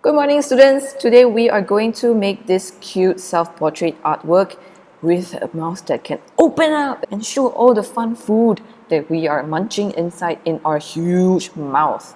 Good morning, students. Today we are going to make this cute self-portrait artwork with a mouth that can open up and show all the fun food that we are munching inside in our huge mouth.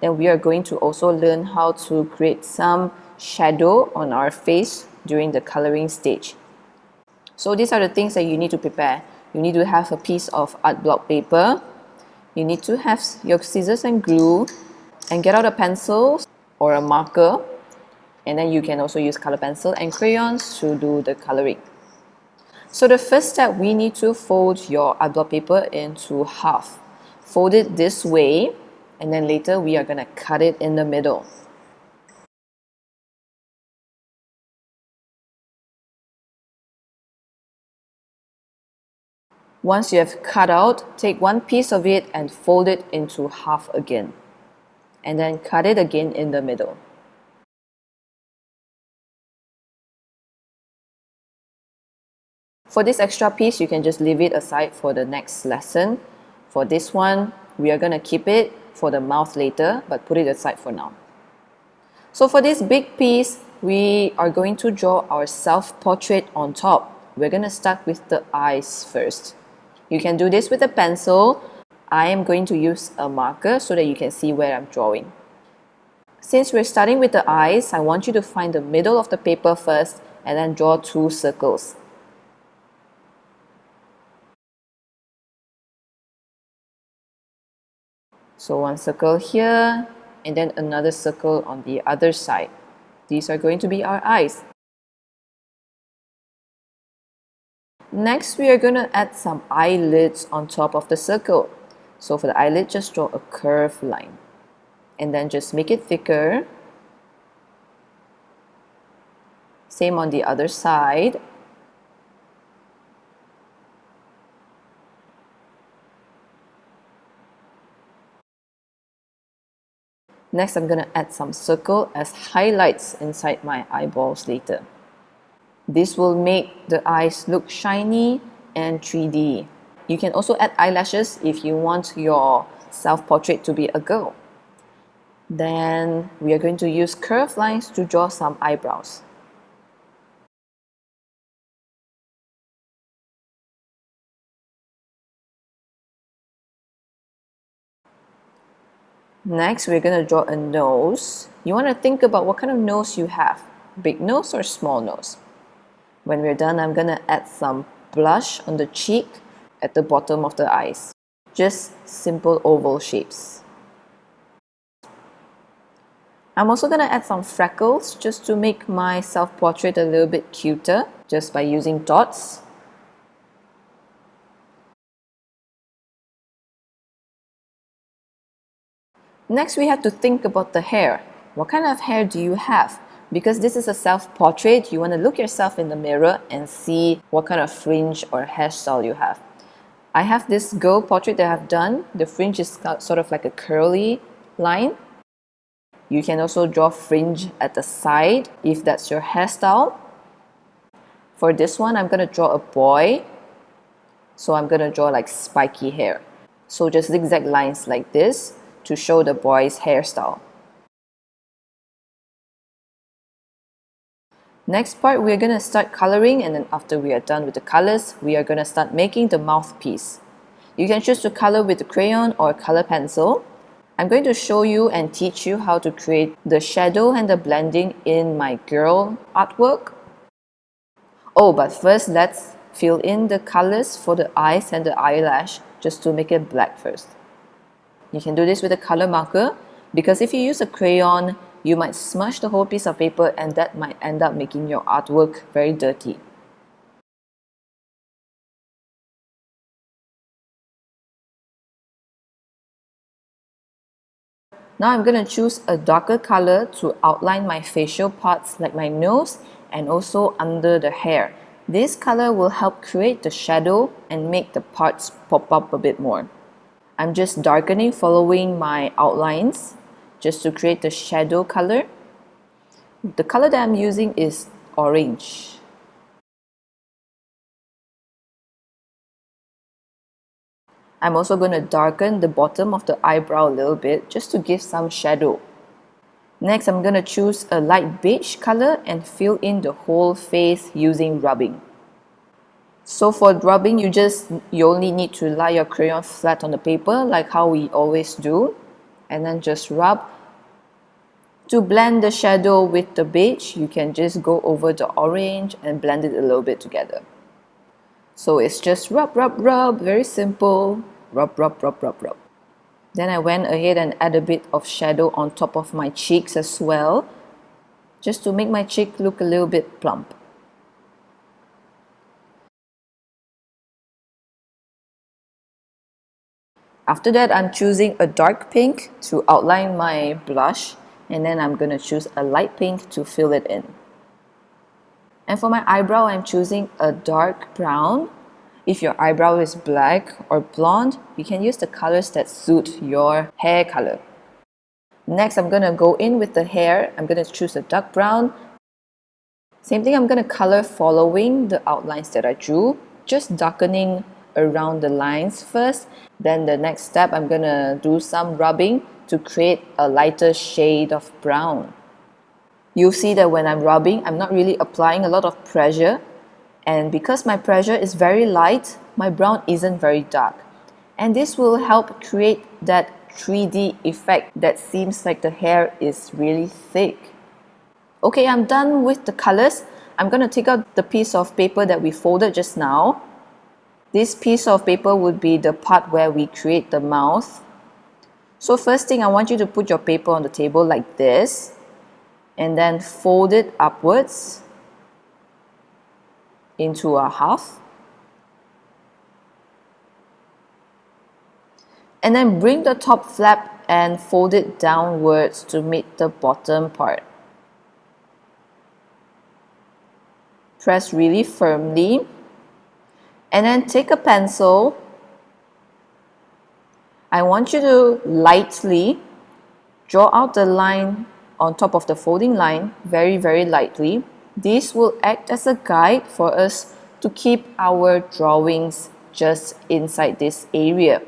Then we are going to also learn how to create some shadow on our face during the coloring stage. So these are the things that you need to prepare. You need to have a piece of art block paper. You need to have your scissors and glue, and get out a pencil or a marker, and then you can also use color pencil and crayons to do the coloring. So the first step, we need to fold your art block paper into half. Fold it this way, and then later we are going to cut it in the middle. Once you have cut out, take one piece of it and fold it into half again, and then cut it again in the middle. For this extra piece, you can just leave it aside for the next lesson. For this one, we are going to keep it for the mouth later, but put it aside for now. So for this big piece, we are going to draw our self-portrait on top. We're going to start with the eyes first. You can do this with a pencil. I am going to use a marker so that you can see where I'm drawing. Since we're starting with the eyes, I want you to find the middle of the paper first and then draw 2 circles. So one circle here, and then another circle on the other side. These are going to be our eyes. Next, we are going to add some eyelids on top of the circle. So for the eyelid, just draw a curved line. And then just make it thicker. Same on the other side. Next, I'm going to add some circle as highlights inside my eyeballs later. This will make the eyes look shiny and 3D. You can also add eyelashes if you want your self-portrait to be a girl. Then we are going to use curved lines to draw some eyebrows. Next, we're going to draw a nose. You want to think about what kind of nose you have. Big nose or small nose. When we're done, I'm going to add some blush on the cheek at the bottom of the eyes. Just simple oval shapes. I'm also going to add some freckles just to make my self-portrait a little bit cuter, just by using dots. Next, we have to think about the hair. What kind of hair do you have? Because this is a self-portrait, you want to look yourself in the mirror and see what kind of fringe or hairstyle you have. I have this girl portrait that I've done. The fringe is sort of like a curly line. You can also draw fringe at the side if that's your hairstyle. For this one, I'm going to draw a boy. So I'm going to draw like spiky hair. So just zigzag lines like this to show the boy's hairstyle. Next part, we're going to start coloring, and then after we are done with the colors, we are going to start making the mouthpiece. You can choose to color with a crayon or color pencil. I'm going to show you and teach you how to create the shadow and the blending in my girl artwork. Oh, but first let's fill in the colors for the eyes and the eyelash just to make it black first. You can do this with a color marker, because if you use a crayon, you might smudge the whole piece of paper and that might end up making your artwork very dirty. Now I'm going to choose a darker color to outline my facial parts like my nose and also under the hair. This color will help create the shadow and make the parts pop up a bit more. I'm just darkening following my outlines just to create the shadow color. The color that I'm using is orange. I'm also going to darken the bottom of the eyebrow a little bit just to give some shadow. Next, I'm going to choose a light beige color and fill in the whole face using rubbing. So for rubbing, you only need to lie your crayon flat on the paper like how we always do, and then just rub. To blend the shadow with the beige, you can just go over the orange and blend it a little bit together. So it's just rub, rub, rub, very simple. Rub, rub, rub, rub, rub. Then I went ahead and add a bit of shadow on top of my cheeks as well, just to make my cheek look a little bit plump. After that, I'm choosing a dark pink to outline my blush, and then I'm going to choose a light pink to fill it in. And for my eyebrow, I'm choosing a dark brown. If your eyebrow is black or blonde, you can use the colors that suit your hair color. Next, I'm going to go in with the hair. I'm going to choose a dark brown. Same thing, I'm going to color following the outlines that I drew, just darkening around the lines first. Then the next step, I'm going to do some rubbing to create a lighter shade of brown. You'll see that when I'm rubbing, I'm not really applying a lot of pressure. And because my pressure is very light, my brown isn't very dark. And this will help create that 3D effect that seems like the hair is really thick. Okay, I'm done with the colors. I'm going to take out the piece of paper that we folded just now. This piece of paper would be the part where we create the mouth. So first thing, I want you to put your paper on the table like this, and then fold it upwards into a half. And then bring the top flap and fold it downwards to meet the bottom part. Press really firmly. And then take a pencil. I want you to lightly draw out the line on top of the folding line, very, very lightly. This will act as a guide for us to keep our drawings just inside this area.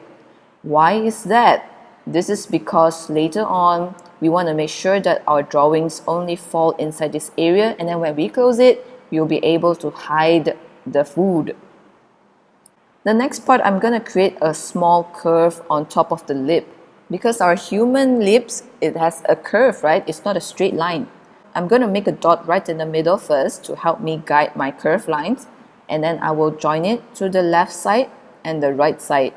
Why is that? This is because later on, we want to make sure that our drawings only fall inside this area, and then when we close it, you'll be able to hide the food. The next part, I'm going to create a small curve on top of the lip. Because our human lips, it has a curve, right? It's not a straight line. I'm going to make a dot right in the middle first to help me guide my curve lines. And then I will join it to the left side and the right side.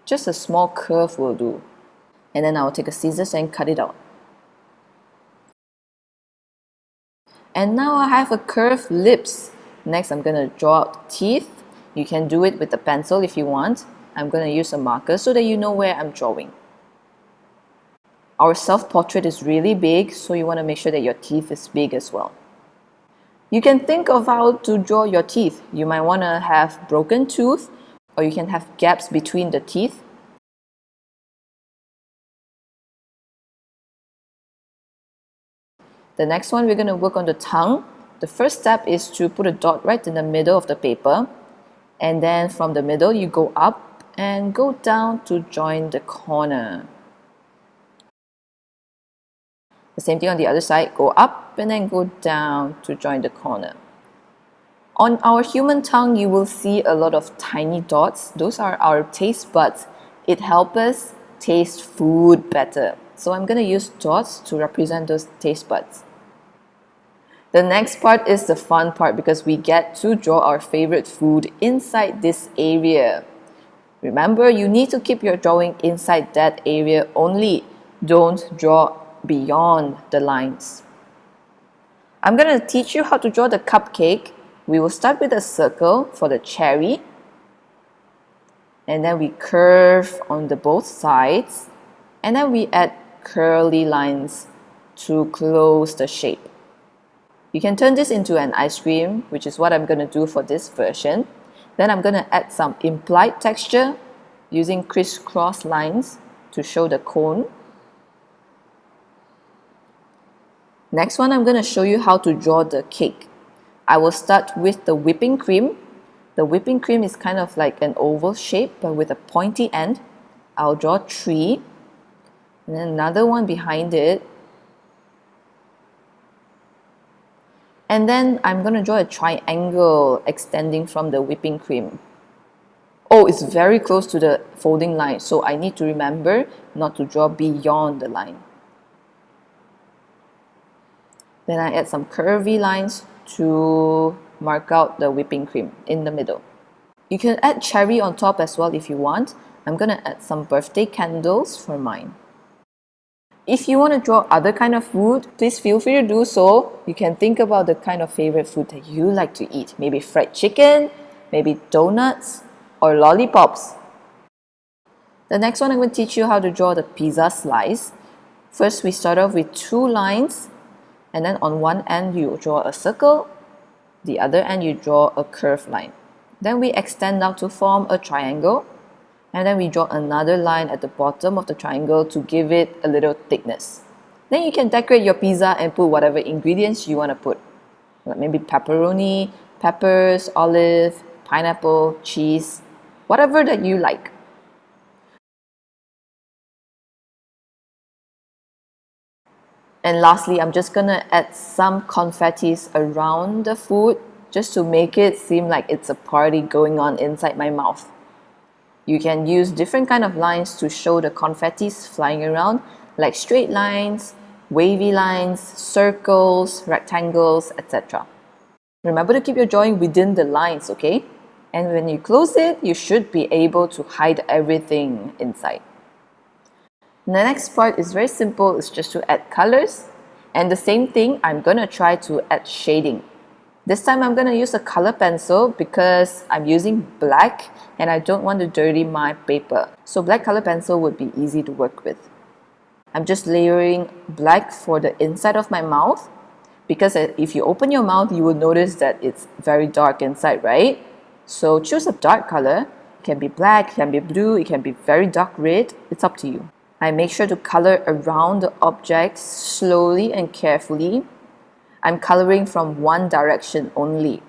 Just a small curve will do. And then I'll take a scissors and cut it out. And now I have a curved lips. Next, I'm going to draw out teeth. You can do it with a pencil if you want. I'm going to use a marker so that you know where I'm drawing. Our self-portrait is really big, so you want to make sure that your teeth is big as well. You can think of how to draw your teeth. You might want to have broken tooth, or you can have gaps between the teeth. The next one, we're going to work on the tongue. The first step is to put a dot right in the middle of the paper. And then from the middle, you go up and go down to join the corner. The same thing on the other side, go up and then go down to join the corner. On our human tongue, you will see a lot of tiny dots. Those are our taste buds. It helps us taste food better. So I'm going to use dots to represent those taste buds. The next part is the fun part because we get to draw our favorite food inside this area. Remember, you need to keep your drawing inside that area only. Don't draw beyond the lines. I'm going to teach you how to draw the cupcake. We will start with a circle for the cherry. And then we curve on the both sides. And then we add curly lines to close the shape. You can turn this into an ice cream, which is what I'm going to do for this version. Then I'm going to add some implied texture using crisscross lines to show the cone. Next one, I'm going to show you how to draw the cake. I will start with the whipping cream. The whipping cream is kind of like an oval shape, but with a pointy end. I'll draw 3. And then another one behind it. And then I'm going to draw a triangle extending from the whipping cream. Oh, it's very close to the folding line, so I need to remember not to draw beyond the line. Then I add some curvy lines to mark out the whipping cream in the middle. You can add cherry on top as well if you want. I'm going to add some birthday candles for mine. If you want to draw other kind of food, please feel free to do so. You can think about the kind of favorite food that you like to eat. Maybe fried chicken, maybe donuts, or lollipops. The next one I'm going to teach you how to draw the pizza slice. First, we start off with 2 lines, and then on one end you draw a circle, the other end you draw a curved line. Then we extend out to form a triangle, and then we draw another line at the bottom of the triangle to give it a little thickness. Then you can decorate your pizza and put whatever ingredients you want to put. Like maybe pepperoni, peppers, olive, pineapple, cheese, whatever that you like. And lastly, I'm just gonna add some confettis around the food just to make it seem like it's a party going on inside my mouth. You can use different kind of lines to show the confettis flying around, like straight lines, wavy lines, circles, rectangles, etc. Remember to keep your drawing within the lines, okay? And when you close it, you should be able to hide everything inside. The next part is very simple. It's just to add colors. And the same thing, I'm going to try to add shading. This time I'm going to use a color pencil because I'm using black and I don't want to dirty my paper. So black color pencil would be easy to work with. I'm just layering black for the inside of my mouth because if you open your mouth, you will notice that it's very dark inside, right? So choose a dark color. It can be black, it can be blue, it can be very dark red. It's up to you. I make sure to color around the objects slowly and carefully. I'm coloring from one direction only.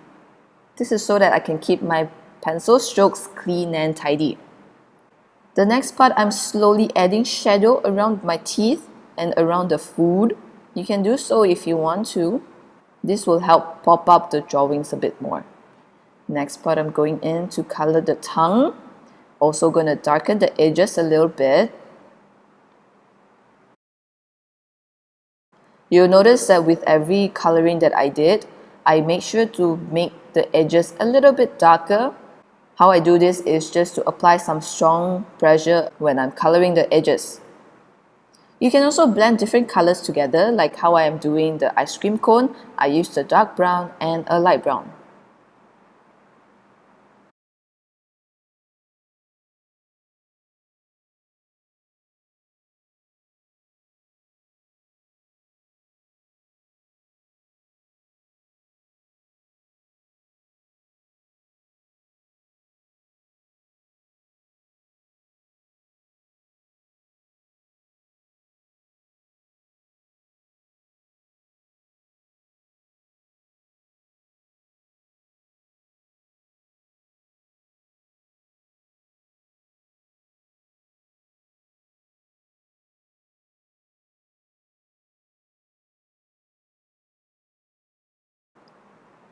This is so that I can keep my pencil strokes clean and tidy. The next part, I'm slowly adding shadow around my teeth and around the food. You can do so if you want to. This will help pop up the drawings a bit more. Next part, I'm going in to color the tongue. Also going to darken the edges a little bit. You'll notice that with every coloring that I did, I make sure to make the edges a little bit darker. How I do this is just to apply some strong pressure when I'm coloring the edges. You can also blend different colors together, like how I am doing the ice cream cone. I used a dark brown and a light brown.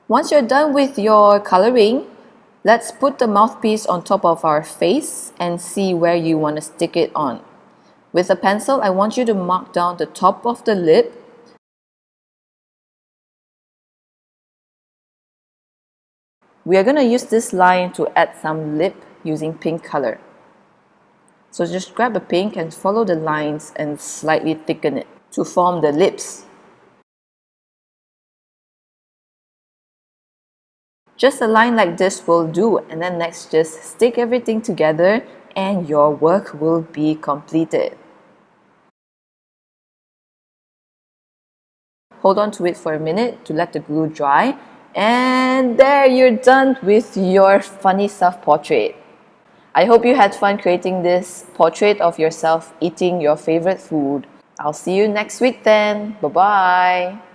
Once you're done with your coloring, let's put the mouthpiece on top of our face and see where you want to stick it on. With a pencil, I want you to mark down the top of the lip. We are going to use this line to add some lip using pink color. So just grab a pink and follow the lines and slightly thicken it to form the lips. Just a line like this will do, and then next just stick everything together and your work will be completed. Hold on to it for a minute to let the glue dry, and there, you're done with your funny self-portrait. I hope you had fun creating this portrait of yourself eating your favorite food. I'll see you next week then. Bye-bye.